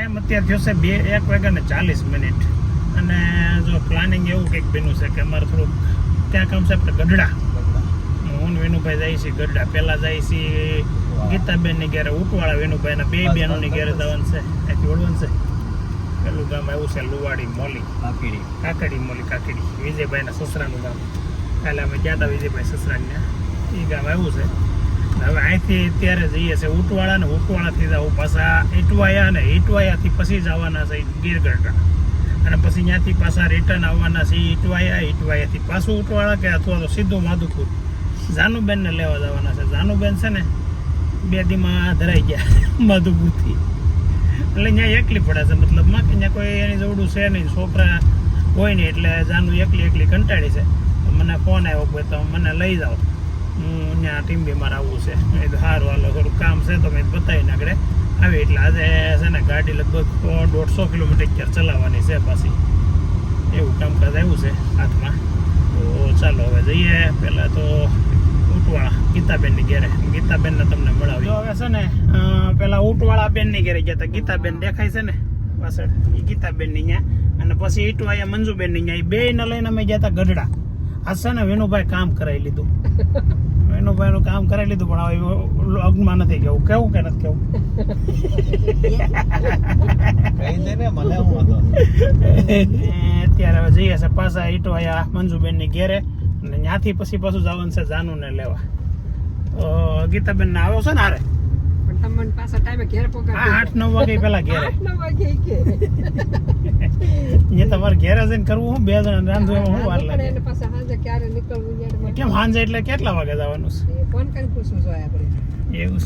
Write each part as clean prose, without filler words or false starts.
Time અત્યારે થયો છે 1:40 અને જો પ્લાનિંગ એવું કંઈક બન્યું છે કે અમારે થોડુંક ત્યાં કામ છે આપણે ગઢડા. હું વિનુભાઈ જાય છે ગઢડા. પહેલાં જાય છે ગીતાબેનની ઘેરે ઉટવાળા વિનુભાઈના 2 બહેનોની ઘેરે જવાનું છે. અહીંથી ઓળવાનું છે. પેલું ગામ આવ્યું છે લુવાડી મોલી કાકડી વિજયભાઈના સસરાનું ગામ. કાલે અમે ગયા હતા વિજયભાઈ સસરાને, એ ગામ આવ્યું છે. હવે અહીંથી અત્યારે જઈએ છે ઉટવાળા ને ઉટવાળાથી જવું પાછા ઇટવાયા ને ઇટવાયાથી પછી જવાના છે ગીરગઢડા અને પછી ત્યાંથી પાછા રિટર્ન આવવાના છે ઇટવાયાથી પાછું ઉટવાળા કે અથવા તો સીધું માધુપુર જાનુબેનને લેવા જવાના છે. જાનુબેન છે ને 2 દીમાં ધરાઈ ગયા માધુપુરથી, એટલે ત્યાં એકલી પડે છે મતલબમાં કે ત્યાં કોઈ એની જવડું છે નહીં, છોકરા હોય નહીં, એટલે જાનુ એકલી કંટાળી છે. મને ફોન આવ્યો કે તો મને લઈ જાઓ, હું ત્યાં ટીમ્બી મારે આવવું છે. એ તો સારું હાલો, થોડું કામ છે તો મેં બતાવીને આગળ આવી. એટલે આજે છે ને ગાડી લગભગ 150 કિલોમીટર ક્યારે ચલાવવાની છે પાછી, એવું કામકાજ આવ્યું છે હાથમાં. તો ચાલો હવે જઈએ. પહેલાં તો ઉટવાળા ગીતાબેનની ઘેરે, ગીતાબેનને તમને મળાવી. હવે છે ને પેલા ઉટવાળા બેનની ઘેરે ગયા હતા. ગીતાબેન દેખાય છે ને પાછળ, એ ગીતાબેનની ત્યાં. અને પછી ઇટવાયા મંજુબેનની ત્યાં. એ બેયને લઈને અમે ગયા હતા ગઢડા. આ છે ને વિનુભાઈ કામ કરાવી લીધું. વિનુભાઈનું કામ કરાવી લીધું, પણ હવે અગ્નમાં નથી કેવું કે નથી કેવું. અત્યારે હવે જઈએ છે પાછા ઇટવાયા મંજુબેનની ઘેરે, અને ત્યાંથી પછી પાછું જવાનું છે જાનુને લેવા. તો ગીતાબેન ને આવ્યો છે ને હારે 8-9 વાગે પેલા ઘેરે. તમારે ઘેરે જઈને કરવું હું 2 જણા રાંધવું એમાં હું વાર લાગે? કેમ સાંજે એટલે કેટલા વાગે જવાનું છે? એવું છે.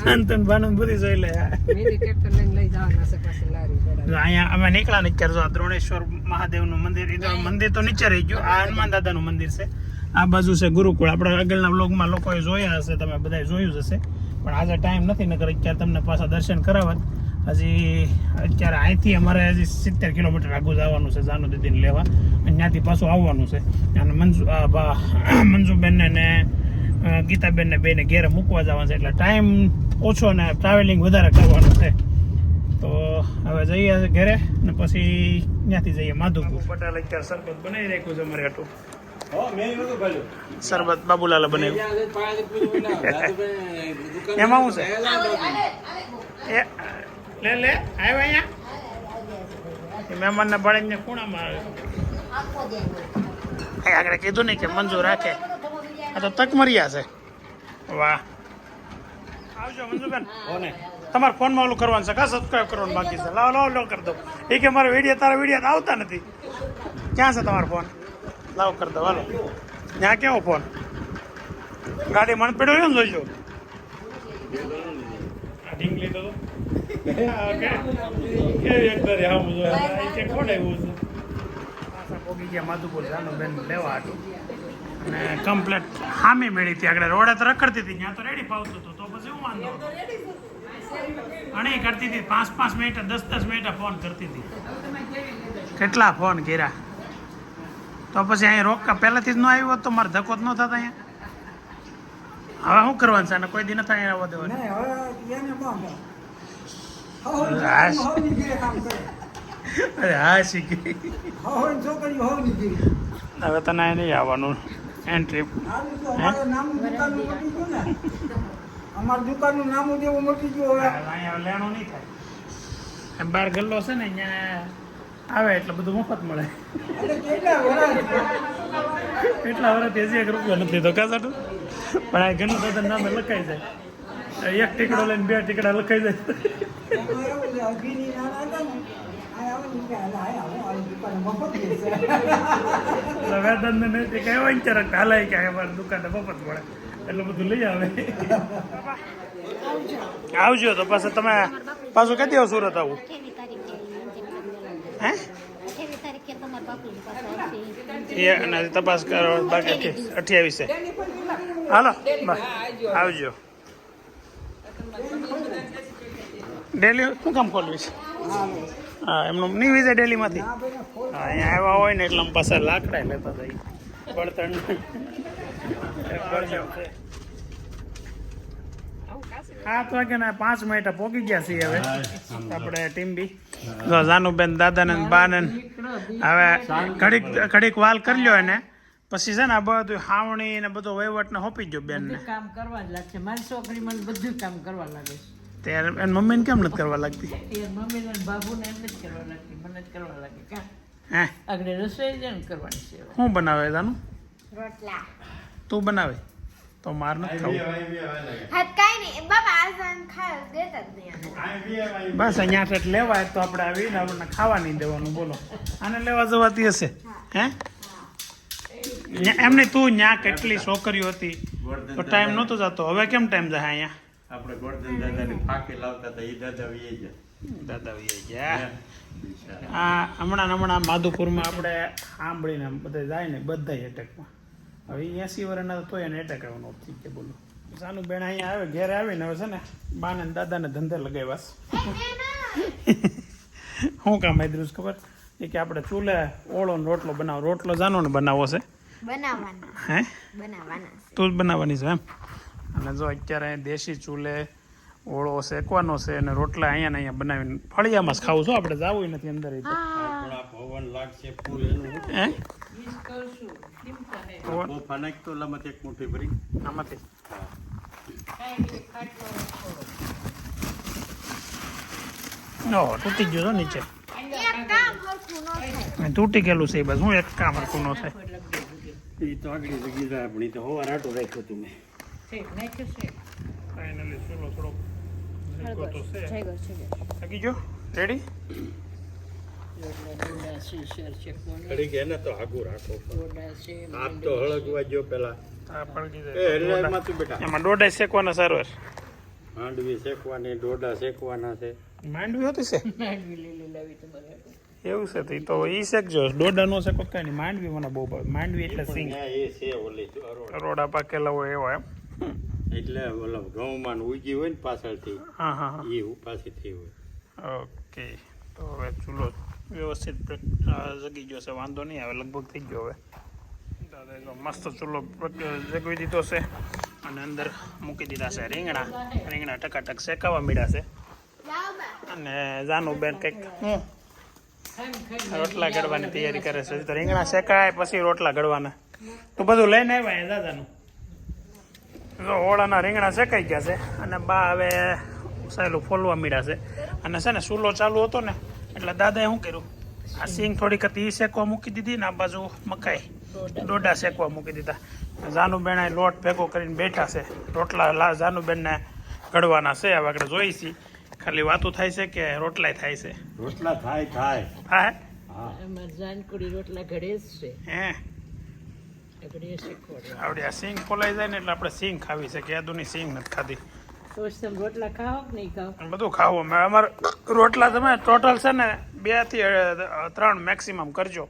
શાંતન ભાનું બધું જોઈ લે. અહીંયા અમે નીકળ્યા ને જો દ્રોણેશ્વર મહાદેવનું મંદિર તો નીચે રહી ગયું. આ હનુમાન દાદાનું મંદિર છે. આ બાજુ છે ગુરુકુળ. આપણે આગળના બ્લોગમાં લોકોએ જોયા હશે, તમે બધા જોયું જ હશે, પણ આજે ટાઈમ નથી, નકર અત્યારે તમને પાછા દર્શન કરાવત. હજી અત્યારે અહીંથી અમારે હજી 70 કિલોમીટર આગળ જવાનું છે જાનુ દીદીને લેવા, અને ત્યાંથી પાછું આવવાનું છે. અને મંજુબેનને ને ગીતાબેનને બેને ઘેરે મૂકવા જવાનું છે, એટલે ટાઈમ ઓછો ને ટ્રાવેલિંગ વધારે કરવાનું છે. તો હવે જઈએ ઘરે ને પછી ત્યાંથી જઈએ માધુપુર. પટેલ અત્યારે શરબત બનાવી રાખ્યું છે અમારે હાટું. શરબત બાબુલાલે બનાવ્યું. એમાં શું છે? લે આવ્યા અહીંયા મહેમાનને બાળીને ખૂણામાં આવે. આગળ કીધું નહીં કે મંજૂર રાખે. આ તો તકમરિયા છે. વાહ, આવજો મંજુબેન. તમારા ફોનમાં ઓલું કરવાનું છે, કા સબસ્ક્રાઈબ કરવાનું બાકી છે? લાવ કરી દો. એ કે મારા વિડીયો આવતા નથી. ક્યાં છે તમારો ફોન? લાવ કરી દો. હાલો, ત્યાં કેવો ફોન? ગાડી મન પડ્યો ને જોઈજો. ઢીંગલી તો માધુપુર જાનુબેન લેવા હતું અને કમ્પ્લેટ હામી મેળી હતી. આગળ રોડે તો રખડતી હતી, ત્યાં તો રેડી ફાવતું હતું. તો પછી હું વાંધો ઘણી કરતી હતી, 5-5 મિનિટ 10-10 મિનિટ ફોન કરતી હતી. કેટલા ફોન કર્યા. તો પછી અહીં રોકા પહેલાથી જ ન આવ્યો હોત તો મારે ધક્કો જ ન થતા અહીંયા. હવે શું કરવાનું છે? અને કોઈ દી નથી અહીંયા આવવા દેવાનું. અરે હા, શીખી. હવે તને નહીં આવવાનું એન્ટ્રી. અમારી દુકાનનું નામ જેવું મોટી ગયું. અહીંયા લેણું નહીં થાય. બાર ગલ્લો છે ને, અહીંયા આવે એટલે બધું મફત મળે. એટલા વર્ષથી હજી 1 રૂપિયો નથી લીધો કાસાટું, પણ આ ઘણું બધા નામે લખાઈ જાય. 1 ટીકડો લઈને 2 ટીકડા લખાઈ જાય. વેદાંત ને નહીં કહેવાય ને ક્યારેક હાલાય કે અમારી દુકાને મફત મળે એટલે બધું લઈ આવે. આવજો તો પાછું તમે પાછું કદી આવો સુરત આવું? હે અને તપાસ કરો બાકી 28. હાલો આવજો. ડેલી શું કામ ખોલવીશ? હા, એમનું નહીં વિઝા ડેલીમાંથી. હા, અહીંયા આવ્યા હોય ને એટલે પાછા લાકડા લેતા હતા. બળતણ 7 વાગ્યાના 5 મિનિટે પહોંચી ગયા છીએ હવે આપણે ટીમ બી. જો જાનુબેન દાદાને ને બાને હવે ઘડીક વાલ કરી લ્યો એને પછી છે ને આ બધું હાવણી ને બધો વહીવટ ને હોપી ગયો બેન ને. કામ કરવા જ લાગશે. મારી છોકરી મને બધું કામ કરવા લાગે છે. ત્યારે એની મમ્મીને કેમ નથી કરવા લાગતી? એ મમ્મી ને બાબુ ને એમ જ કરવા લાગતી, મને જ કરવા લાગે. કા હે આગળ રસોઈ જ કરવાની છે. શું બનાવે જાનું? રોટલા. તું બનાવે તો માર નથી ખાવું. હાથ કાઈ નહીં બાબા આસાન ખાય દેતા જ નહીં. બસ અહીંયા ઠેઠ લેવાય તો આપણે આવીને આપણને ખાવા નહીં દેવાનું. બોલો આને લેવા જવાતી હશે હે? એમને તું ન્યા કેટલી છોકરીઓ હતી તો ટાઈમ નહોતો જતો. હવે કેમ ટાઈમ જાય અહીંયા? આપણે ગોરધન દાદાની ફાંકી લાવતા હતા એ દાદા વી ગયા. દાદા વહી ગયા. આ હમણાં માધુપુરમાં આપણે સાંભળીને બધા જાય ને બધા એટેકમાં. હવે 80 વર્ષના તોય એને એટેક આવવાનો થઈ ગયા. બોલો સાનું બેન અહીંયા આવે ઘેરે આવીને હવે છે ને બાને ને દાદાને ધંધે લગાવ્યા. શું કામ આદરું ખબર એ કે આપણે ચૂલે ઓળો ને રોટલો બનાવો. રોટલો જાનો ને બનાવો છે બનાવવાના. હે બનાવવાના. તું જ બનાવવાની છે એમ. અને જો અત્યારે દેશી ચૂલે ઓળો શેકવાનો છે અને રોટલા અહીંયા ને અહીંયા બનાવીને ફળિયામાં જ ખાવું છું. આપણે જવું નથી અંદર. આપણા પવન લાગશે ફૂલ એનું હે ઈજ કહું છું. ચિંતા નહીં. તોફા નાખતો લમત એક મુઠ્ઠી ભરી. આમાંથી કાંઈ નહીં, ખાટલો થોડો. ઓહો તૂટી ગયો છો નીચે. એક કામ હરખું ન થાય. તૂટી ગયેલું છે એ બસ. હું એક કામ હરખું ન થાય. એ તો આગળ જગી જાય આપણી તો હવા રાટો રાખ્યો તું મેં. શેક નાખ્યું છે. ફાઇનલી ચૂલો થોડોક ઝીકો તો છે. થઈ ગયો છે. થાકી ગયો? રેડી? રોટલા ડોડા છે, શેર શેકવાનું. ખડી ગયા ને તો આગું રાખો. ડોડા છે, આપ તો હળગવા ગયો પેલા. આ પલટી એ જાય. હેરલાઈમાં તું બેટા. એમાં દોઢાઈ શેકવાના સારું. માંડવી શેકવાની, ડોડા શેકવાના છે. માંડવી હતી છે માંડવી લીલી લાવી તમારે. એવું છે તો ઈ તો ઈ શેકજો. દોઢા નો શેકો કઈ નહીં. માંડવી મને બહુ ભાવે. માંડવી એટલે સિંગ ત્યાં એ છે ઓલી અરોડા. રોડા પાકેલા હોય એવા એમ. એટલે ઓલા ઘઉંમાં ને ઉગી હોય ને પાછળથી હા હા હા એ પાછળથી હોય. ઓકે તો હવે ચૂલો વ્યવસ્થિત જગી ગયો છે. વાંધો નહીં આવે. લગભગ થઈ ગયો હવે. દાદા જો મસ્ત ચૂલો જગવી દીધો છે અને અંદર મૂકી દીધા છે રીંગણા ટકાટક શેકાવા મીડા છે. અને જાનુબેન કંઈક રોટલા ઘડવાની તૈયારી કરે છે. તો રીંગણા શેકાય પછી રોટલા ઘડવાના. તો બધું લઈને આવ્યા દાદાનું. જો ઓળાના રીંગણા શેકાઈ ગયા છે અને બા હવે સાયલું ફોલવા મીડા છે. અને છે ને ચૂલો ચાલુ હતો ને એટલે દાદાએ શું કર્યું, આ સિંગ થોડીક હતી એ શેકવા મૂકી દીધી ને આ બાજુ મકાઈ ડોડા શેકવા મૂકી દીધા. જાનુબેન લોટ ભેગો કરીને બેઠા છે. રોટલા જાનુબેનને ઘડવાના છે. હવે આગળ જોઈ છીએ ખાલી વાતું થાય છે કે રોટલાય થાય છે. રોટલા થાય. હા હા. અમારે જાનકુડી રોટલા ઘડે જ છે. હે ઘડે શીખવાડે. આવડે આ સિંગ ફોલાઈ જાય ને એટલે આપણે સિંગ ખાવી છે કે યાદુની સિંગ નથી ખાધી. તો જ તમે રોટલા ખાઓ કે નહીં ખાઓ? બધું ખાવું. અમારે રોટલા તમે ટોટલ છે ને 2 થી 3 મેક્સિમમ કરજો.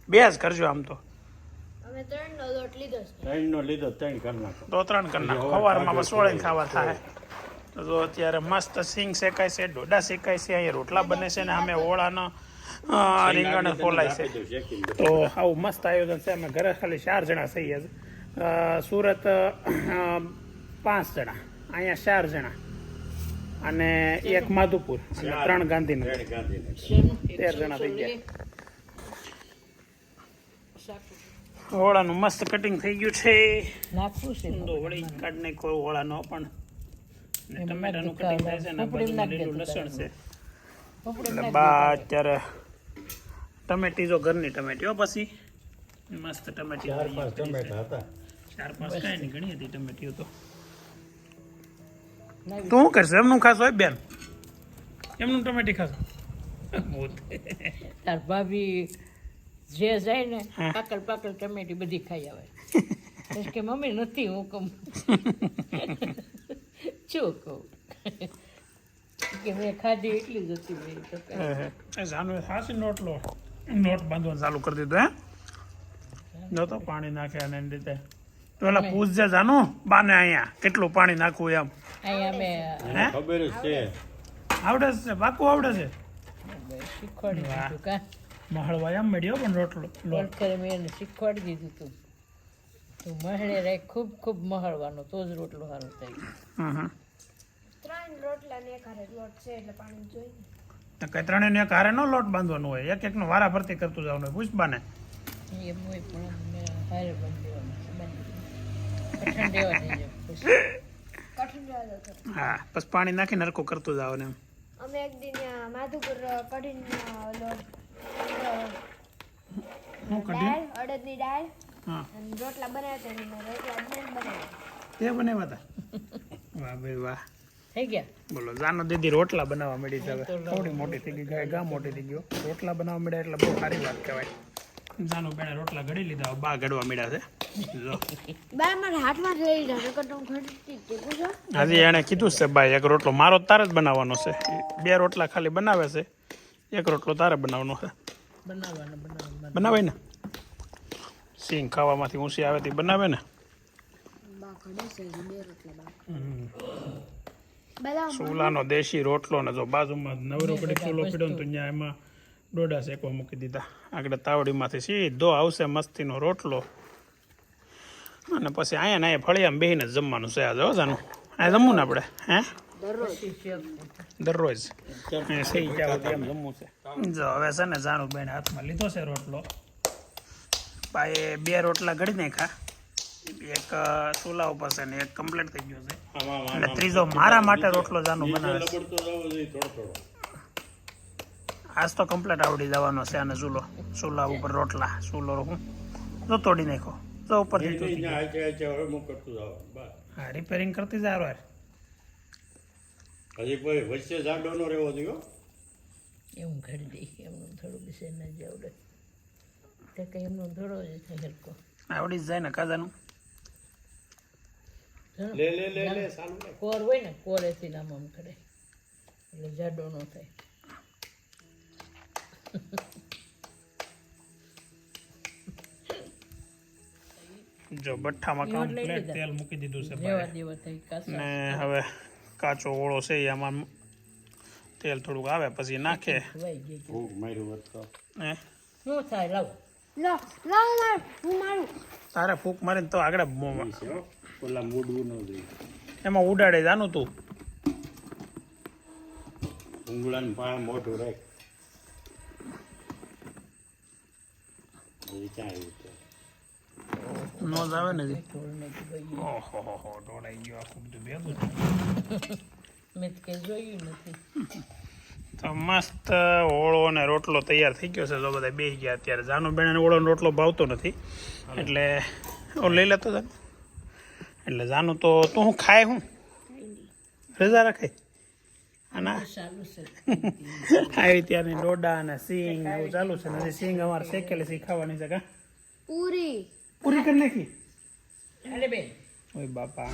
2 જ કરજો આમ તો. અમે 3 નો લોટ લીધો છે. 3 નો લીધો 3 કરી નાખો. તો 3 કરી નાખો. સવારમાં બસ વળીને ખાવા થાય. તો જો અત્યારે મસ્ત સિંગ શેકાય છે, ડોડા શેકાય છે, અહીંયા રોટલા બને છે ને અમે ઓળાનો રીંગણ ફોલાય છે. તો આવું મસ્ત આયોજન છે. અમે ઘરે ખાલી 4 જણા છીએ. સુરત 5 જણા, અહીંયા 4 જણા અને 1 માધુપુર અને 3 ગાંધીનગર. 13 જણા થઈ ગયા. ઓળાનું મસ્ત કટિંગ થઈ ગયું છે. નાખવું છે તો વળી કાઢ નાખો ઓળાનો પણ. ને ટમેટાનું કટિંગ થાય છે ને બાજુમાં લીલું લસણ છે. એટલે બા અત્યારે ટમેટી જો ઘરની ટમેટીઓ પછી મસ્ત ટમેટી 4-5 ટમેટા હતા. 4-5 કાંઈ નહીં ઘણી હતી ટમેટીઓ. તો તું શું કરશે? એમનું ખાસ હોય બેન? એમનું ટમેટી ખાસ? તાર ભાભી જે જાય ને પાકલ ટમેટી બધી ખાઈ આવે. એટલે કે મમ્મી નથી હું કહું શું કહું કે મેં ખાધી એટલી જ હતી મેં તો કાંઈ. જાનુ હાસી નોટ બાંધવાનું ચાલુ કરી દીધું. હે જો તો પાણી નાખે અને એની રીતે પેલા પૂછજે જાનુ બાને અહીંયા કેટલું પાણી નાખવું એમ. અહીંયા અમે ખબર જ છે. આવડે છે પાકું આવડે છે. શીખવાડી દીધું કા મહળવા એમ મળ્યો પણ રોટલો વળખરે મેં એને શીખવાડી દીધું તું. તું મહળે રાખ ખૂબ મહળવાનો તો જ રોટલો સારો થાય. ત્રણ રોટલા ને એક હારે લોટ છે એટલે પાણી જોઈએ. કઈ ત્રણેયને એક હારે નો લોટ બાંધવાનો હોય, એક એકનો વારા ફરતી કરતું જવાનું હોય. પુષ્પાને એમ હોય પણ મેં હારે બંધ દેવાનું છે, કઠણ દેવા દેજો કઠિન રહેવા દો તો. હા, પછી પાણી નાખીને હરખું કરતું જવાનું એમ. અમે એક દિન માધુપુર કઠિન લોટ હું કઢી દાળ અડદની દાળ હા અને રોટલા બનાવ્યા હતા અને રોટલા બનાવ્યા. તે બનાવ્યા હતા. વાહ ભાઈ વાહ. થઈ ગયા. બોલો, જાનો દીદી રોટલા બનાવવા મળી છે. હવે થોડી મોટી થઈ ગઈ, ગાય ગા મોટી થઈ ગયો, રોટલા બનાવવા મળ્યા એટલે બહુ સારી વાત કહેવાય. જાનો બેને રોટલા ઘડી લીધા, હવે બા ઘડવા મળ્યા છે. જો બા મારા હાથમાં લઈ લીધા નકર તો હું ઘડતી જ પૂછો. આજે એણે કીધું છે ભાઈ એક રોટલો મારો તારે જ બનાવવાનો છે. 2 રોટલા ખાલી બનાવે છે, 1 રોટલો તારે બનાવવાનો છે. બનાવાય ને, સિંગ ખાવામાંથી ઊંચી આવે તે બનાવે ને. બા ઘડે છે 2 રોટલા બા. ચૂલાનો દેશી રોટલો ને જો બાજુમાં નવરો પડી ચૂલો પડ્યો ને તો ત્યાં એમાં ડોડા શેકવા મૂકી દીધા. આગળ તાવડીમાંથી સીધો આવશે મસ્તીનો રોટલો. અને પછી અહીંયા ને અહીંયા ફળિયામાં બેસીને જ જમવાનું છે. આજે જાનું આ જમવું ને આપણે હે દરરોજ સહી જાવ એમ જમવું છે. જો હવે છે ને જાણું બેન હાથમાં લીધો છે રોટલો. ભાઈ 2 રોટલા ઘડી નાખ્યા, એક ચૂલા ઉપર છે ને એક કમ્પ્લીટ થઈ ગયો છે. અને ત્રીજો મારા માટે રોટલો જાનું બનાવે છે. આજ તો કમ્પ્લીટ આવડી જવાનો છે. અને ચૂલા ઉપર રોટલા ચૂલો હું જો તોડી નાખો તો ઉપર હા રિપેરિંગ કરતી જાય યાર. હજી કોઈ વચ્ચે જાડો નો રહેવો જોઈએ. એવું ઘડી દઈ એમનું થોડું બિસે ના જ આવડે તે કંઈ એમનો થોડો જ છે હરકો. આવડી જ જાય ને કાજાનું. લે સારું લે. કોર હોય ને કોરેથી આમ આમ કરે એટલે જાડો ન થાય. જો ભઠ્ઠામાં કમ્પ્લીટ તેલ મૂકી દીધું છે દેવા ભાઈ. દેવા થઈ કાચા ને હવે કાચો ઓળો છે એ આમાં તેલ થોડુંક આવે પછી નાખે. ખવાઈ ગઈ ભૂખ માર્યું હોત તો. હે શું થાય લાવો લો લો હું મારું. તારે ફૂંક મારીને તો આગળ છે હો. ઓલા મૂડવું ન જોઈએ. એમાં ઉડાડે જાનું તું. ઉંગળાનું પાણ મોટું રાખ. હજી ક્યાં આવ્યું છે? નો જ આવે ને જી. ઢોળને કીધું ઓહો ઢોળાઈ ગયો આખું બધું ભેગું. મેં તો કંઈ જોયું નથી. તો મસ્ત ઓળો અને રોટલો તૈયાર થઈ ગયો છે. જો બધા બેસી ગયા અત્યારે. જાનો બેને ઓળો ને રોટલો ભાવતો નથી એટલે ઓલો લઈ લેતો જાનું. એટલે જાનું તો તું હું ખાય હું રજા રાખે આના સારું છે આવી ત્યારની ડોડા અને સિંગ એવું ચાલુ છે. ને સિંગ અમારે શેકેલી સી ખાવાની છે. કા પૂરી પૂરી કરી નાખી અરે બેન ઓય બાપા.